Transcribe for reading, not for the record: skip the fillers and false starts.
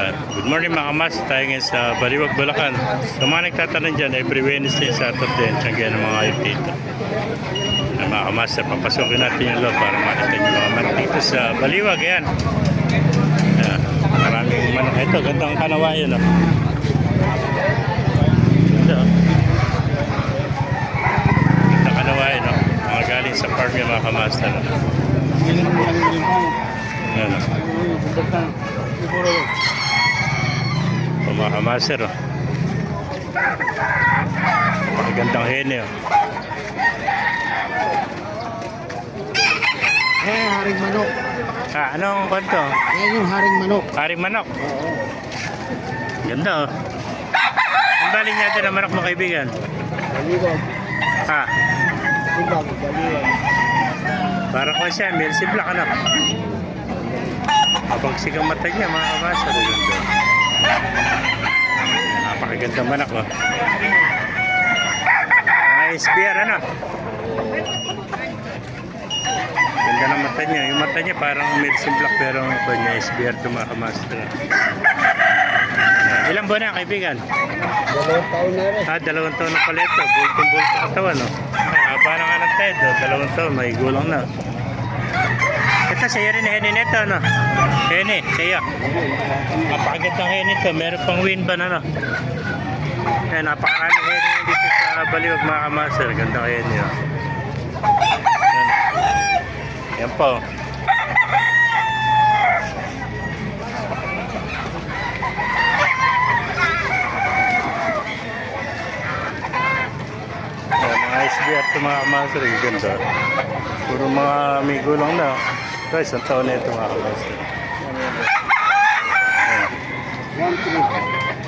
Yan. Good morning mga kamas, tayo ngayon sa Baliwag, Bulacan. Sa mga nagtatanong dyan, every Wednesday, Saturday, tiyanggihan ng mga ayot dito. Mga kamas, papasukin natin yung loob para makita nyo mga manok dito sa Baliwag. Yan. Yan. Maraming manok. Ito, gandang kanawayan. Oh. Ito. Gandang kanawayan. Oh. Mga galing sa farm yung mga kamas. Yan. Mga kamaser, oh. Magandang hene, oh. Haring manok. Anong kwento? Yan yung haring manok. Haring manok. Oo. Ganda, oh. Ang baling natin ang manok mo, kaibigan. Baliwag. Baliwag. Parang ko siya, Melsi Black, ano? Mabagsig ang mata niya, mga kamaser. Ganda. Napakaganda manok, oh. Mga SBR, ano? Ganda ng mata niya. Yung mata niya parang medicine black pero ang kanya SBR ito mga kamaster. Ilang buwan na, kaibigan? 2 taon na rin. 2 taon na pala ito. Bultong-bulto katawan, no? Haba na nga ng tayo, 2 taon. May gulang na. Ito, sa'yo rin hene nito, no? Hene, sa'yo. Napakagandang hene ito. Meron pang win ba, no? Ayan, napakaraming hene dito sa Baliwag, mga kamaster. Gandang hene, oh. Yan po. Mga SBR ito mga kamaster. Ganda. Puro mga may gulang na. Guys, ang taon na ito mga kamaster. 1-3.